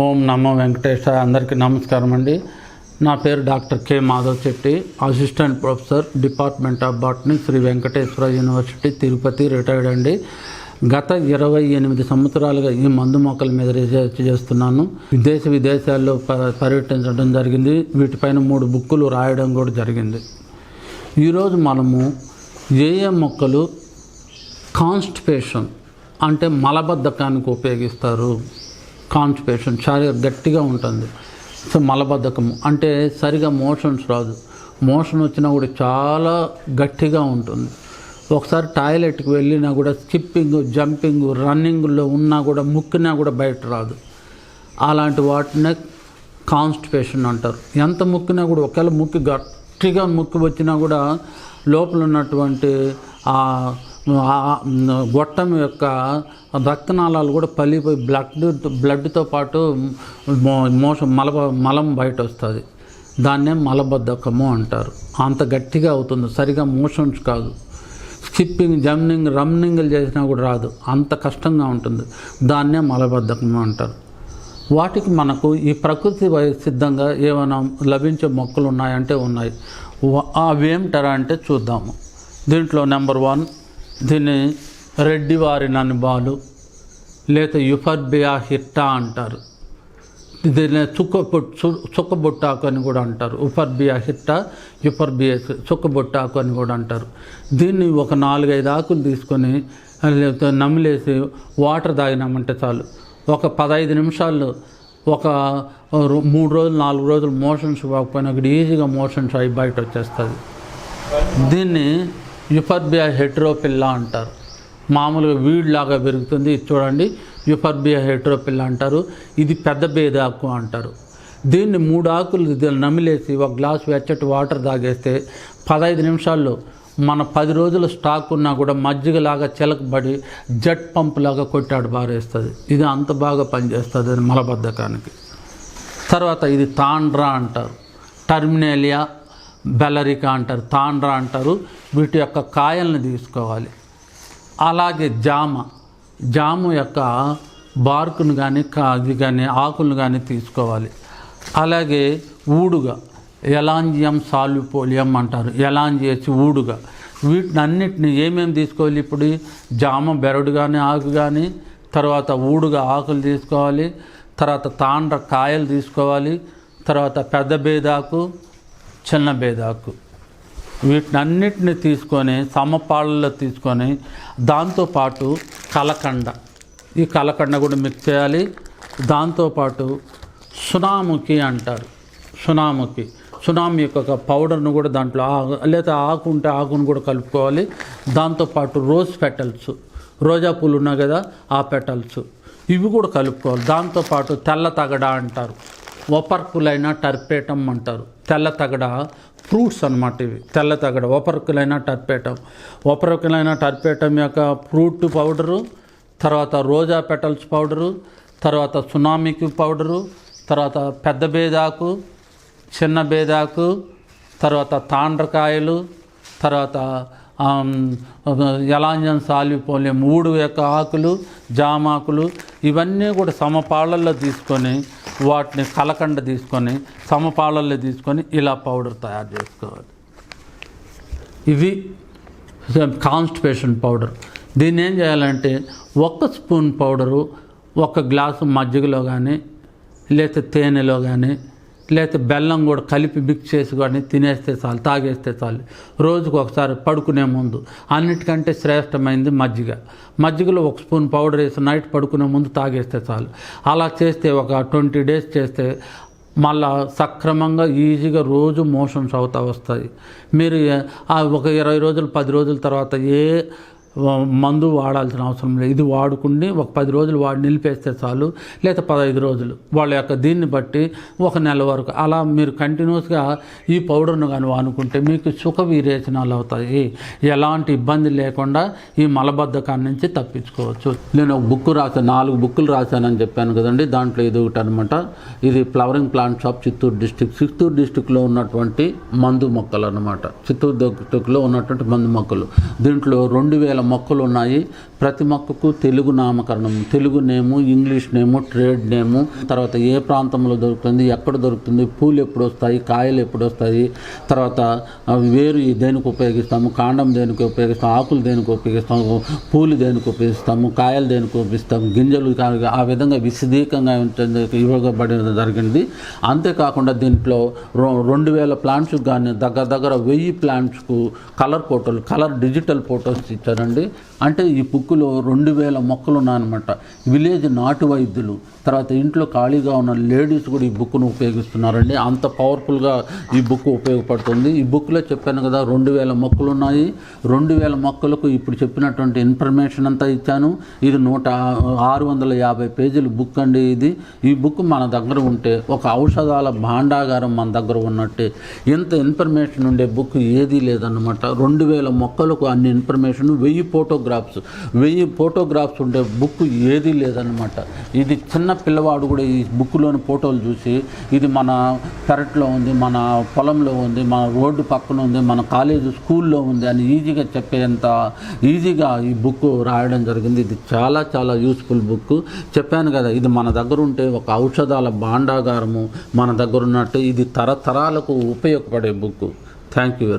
ఓం నమో వెంకటేశాయ. అందరికీ నమస్కారం అండి. నా పేరు doctor K Madhav Chetti, assistant professor, department of botany, Shri Venkateswara university, Tirupati, retired అండి. గత 28 సంవత్సరాలుగా ఈ మందు మొక్కల మీద రీసెర్చ్ చేస్తున్నాను. విదేశాల్లో పర్యటించడం జరిగింది. వీటిపైన 3 బుక్కులు రాయడం కూడా జరిగింది. ఈరోజు మనము ఏ మొక్కలు కాన్స్టిపేషన్ అంటే మలబద్ధకానికి ఉపయోగిస్తారు. కాన్స్టిపేషన్ చాలా గట్టిగా ఉంటుంది. సో మలబద్ధకము అంటే సరిగా మోషన్స్ రాదు. మోషన్ వచ్చినా కూడా చాలా గట్టిగా ఉంటుంది. ఒకసారి టాయిలెట్కి వెళ్ళినా కూడా స్కిప్పింగ్, జంపింగ్, రన్నింగ్లో ఉన్నా కూడా ముక్కినా కూడా బయట రాదు. అలాంటి వాటినే కాన్స్టిపేషన్ అంటారు. ఎంత ముక్కినా కూడా ఒకవేళ గట్టిగా ముక్కి వచ్చినా కూడా లోపల ఉన్నటువంటి గొట్టం యొక్క రక్తనాళాలు కూడా పలిపోయి బ్లడ్తో పాటు మలం బయట వస్తుంది. దాన్నే మలబద్ధకము అంటారు. అంత గట్టిగా అవుతుంది. సరిగా మోషన్స్ కాదు. స్కిప్పింగ్, జంపింగ్, రన్నింగ్లు చేసినా కూడా రాదు. అంత కష్టంగా ఉంటుంది. దాన్నే మలబద్ధకము అంటారు. వాటికి మనకు ఈ ప్రకృతి సిద్ధంగా ఏమైనా లభించే మొక్కలు ఉన్నాయంటే ఉన్నాయి. అవి ఏమిటారా అంటే చూద్దాము. దీంట్లో నెంబర్ 1 దీన్ని రెడ్డివారి ననిబాలు లేదా యుఫర్బియా హిట్టా అంటారు. దీన్ని చుక్కబొట్టాకు అని కూడా అంటారు. యుఫర్బియా హిట్టా, యుఫర్బియా చుక్కబొట్టాకు అని కూడా అంటారు. దీన్ని ఒక 4-5 ఆకులు తీసుకొని నమిలేసి వాటర్ తాగినామంటే చాలు. ఒక 15 నిమిషాలు, ఒక 3 రోజులు 4 రోజులు మోషన్స్ పోకపోయినా అక్కడ ఈజీగా మోషన్స్ అయి బయట వచ్చేస్తుంది. దీన్ని యుఫర్బియా హెటెరోపిల్లా అంటారు. మామూలుగా వీడ్లాగా పెరుగుతుంది. ఇది చూడండి, యుఫర్బియా హెటెరోపిల్లా అంటారు. ఇది పెద్ద బేదాకు అంటారు. దీన్ని 3 ఆకులు నమిలేసి ఒక గ్లాస్ వెచ్చటి వాటర్ తాగేస్తే 15 నిమిషాల్లో మన 10 రోజుల స్టాక్ ఉన్నా కూడా మజ్జిగలాగా చిలకబడి జెట్ పంప్ లాగా కొట్టాడు బారేస్తుంది. ఇది అంత బాగా పనిచేస్తుంది మలబద్ధకానికి. తర్వాత ఇది తాండ్రా అంటారు. టర్మినేలియా బెల్లరికా అంటారు. తాండ్రా అంటారు. వీటి యొక్క కాయల్ని తీసుకోవాలి. అలాగే జాము యొక్క బార్కును కానీ అది కానీ ఆకులను కానీ తీసుకోవాలి. అలాగే ఊడుగా ఎలాంజియం సాల్యుపోలియం అంటారు. ఎలాంజియస్ ఊడుగా. వీటిని అన్నిటిని ఏమేమి తీసుకోవాలి? ఇప్పుడు జామ బెరడు కానీ ఆకు కానీ, తర్వాత ఊడుగా ఆకులు తీసుకోవాలి, తర్వాత తాండ్ర కాయలు తీసుకోవాలి, తర్వాత పెద్ద బేదాకు, చిన్న బేదాకు, వీటిని అన్నిటిని తీసుకొని సమపాళ్ళలో తీసుకొని దాంతోపాటు కలకండ, ఈ కలకండ కూడా మిక్స్ చేయాలి. దాంతోపాటు సునాముఖి అంటారు. సునామి యొక్క పౌడర్ను కూడా దాంట్లో లేదా ఆకు ఉంటే ఆకును కూడా కలుపుకోవాలి. దాంతోపాటు రోజ్ పెటల్స్, రోజా పూలు ఉన్నాయి కదా, ఆ పెటల్స్ ఇవి కూడా కలుపుకోవాలి. దాంతోపాటు తెల్ల తగడ అంటారు. ఒపర్కులైన టర్పేటం అంటారు. తెల్ల తగడ ఫ్రూట్స్ అన్నమాట ఇవి. తెల్ల తగడ ఒపర్కులైన టర్పేటం యొక్క ఫ్రూట్ పౌడరు, తర్వాత రోజా పెటల్స్ పౌడరు, తర్వాత సునామికి పౌడరు, తర్వాత పెద్ద బేదాకు, చిన్న బేదాకు, తర్వాత తాండ్రకాయలు, తర్వాత ఎలాంజన్ సాల్యుపోలియం ఊడు యొక్క ఆకులు, జామాకులు ఇవన్నీ కూడా సమపాళ్ళల్లో తీసుకొని వాటిని కలకండ తీసుకొని సమపాళ్ళల్లో తీసుకొని ఇలా పౌడర్ తయారు చేసుకోవాలి. ఇవి కాన్స్టిపేషన్ పౌడర్. దీన్ని ఏం చేయాలంటే 1 స్పూన్ పౌడరు 1 గ్లాసు మజ్జిగలో కానీ, లేకపోతే తేనెలో కానీ, లేకపోతే బెల్లం కూడా కలిపి మిక్స్ చేసి కానీ తినేస్తే చాలు, తాగేస్తే చాలు. రోజుకు ఒకసారి పడుకునే ముందు. అన్నిటికంటే శ్రేష్టమైనది మజ్జిగలో 1 స్పూన్ పౌడర్ వేసి నైట్ పడుకునే ముందు తాగేస్తే చాలు. అలా చేస్తే ఒక 20 డేస్ చేస్తే మళ్ళా సక్రమంగా ఈజీగా రోజు మోషన్స్ అవుతా వస్తాయి. మీరు ఒక 20 రోజులు 10 రోజుల తర్వాత ఏ మందు వాడాల్సిన అవసరం లేదు. ఇది వాడుకుని ఒక 10 రోజులు నిలిపేస్తే చాలు, లేదా 15 రోజులు వాళ్ళ యొక్క దీన్ని బట్టి 1 నెల వరకు అలా మీరు కంటిన్యూస్గా ఈ పౌడర్ను కానీ వాడుకుంటే మీకు సుఖ విరేచనాలు అవుతాయి. ఎలాంటి ఇబ్బంది లేకుండా ఈ మలబద్ధకాన్ని నుంచి తప్పించుకోవచ్చు. నేను ఒక బుక్ రాశాను, 4 బుక్కులు రాశానని చెప్పాను కదండి. దాంట్లో ఇది ఒకటి అనమాట. ఇది ఫ్లవరింగ్ ప్లాంట్స్ ఆఫ్ చిత్తూరు డిస్టిక్లో ఉన్నటువంటి మందు మొక్కలు అనమాట. చిత్తూరు డిస్టిక్లో ఉన్నటువంటి మందు మొక్కలు. దీంట్లో 2000 మొక్కలు ఉన్నాయి. ప్రతి మొక్కకు తెలుగు నామకరణం, తెలుగు నేము, ఇంగ్లీష్ నేము, ట్రేడ్ నేము, తర్వాత ఏ ప్రాంతంలో దొరుకుతుంది, ఎక్కడ దొరుకుతుంది, పూలు ఎప్పుడు వస్తాయి, కాయలు ఎప్పుడు వస్తాయి, తర్వాత వేరు దేనికి ఉపయోగిస్తాము, కాండం దేనికి ఉపయోగిస్తాము, ఆకులు దేనికి ఉపయోగిస్తాము, పూలు దేనికి ఉపయోగిస్తాము, కాయలు దేనికి ఉపయోగిస్తాము, గింజలు ఆ విధంగా విశదీకంగా ఇవ్వబడిన జరిగింది. అంతేకాకుండా దీంట్లో 2000 ప్లాంట్స్ కానీ దగ్గర 1000 ప్లాంట్స్కు కలర్ ఫోటోలు, కలర్ డిజిటల్ ఫోటోస్ ఇచ్చారండి. అంటే ఈ బుక్లో 2000 మొక్కలు ఉన్నాయన్నమాట. విలేజ్ నాటు వైద్యులు, తర్వాత ఇంట్లో ఖాళీగా ఉన్న లేడీస్ కూడా ఈ బుక్ను ఉపయోగిస్తున్నారండి. అంత పవర్ఫుల్గా ఈ బుక్ ఉపయోగపడుతుంది. ఈ బుక్లో చెప్పాను కదా 2000 మొక్కలు ఉన్నాయి. 2000 మొక్కలకు ఇప్పుడు చెప్పినటువంటి ఇన్ఫర్మేషన్ అంతా ఇచ్చాను. ఇది 650 పేజీల బుక్ అండి ఇది. ఈ బుక్ మన దగ్గర ఉంటే ఒక ఔషధాల భాండాగారం మన దగ్గర ఉన్నట్టే. ఇంత ఇన్ఫర్మేషన్ ఉండే బుక్ ఏదీ లేదన్నమాట. 2000 మొక్కలకు అన్ని ఇన్ఫర్మేషన్, 1000 ఫోటోగ్రాఫ్స్ ఉండే బుక్ ఏదీ లేదన్నమాట. ఇది చిన్న పిల్లవాడు కూడా ఈ బుక్లోని ఫోటోలు చూసి ఇది మన పెరట్లో ఉంది, మన పొలంలో ఉంది, మన రోడ్డు పక్కన ఉంది, మన కాలేజీ స్కూల్లో ఉంది అని ఈజీగా చెప్పేంత ఈజీగా ఈ బుక్ రాయడం జరిగింది. ఇది చాలా చాలా యూస్ఫుల్ బుక్. చెప్పాను కదా, ఇది మన దగ్గర ఉంటే ఒక ఔషధాల భాండాగారము మన దగ్గర ఉన్నట్టు. ఇది తరతరాలకు ఉపయోగపడే book. Thank you very much.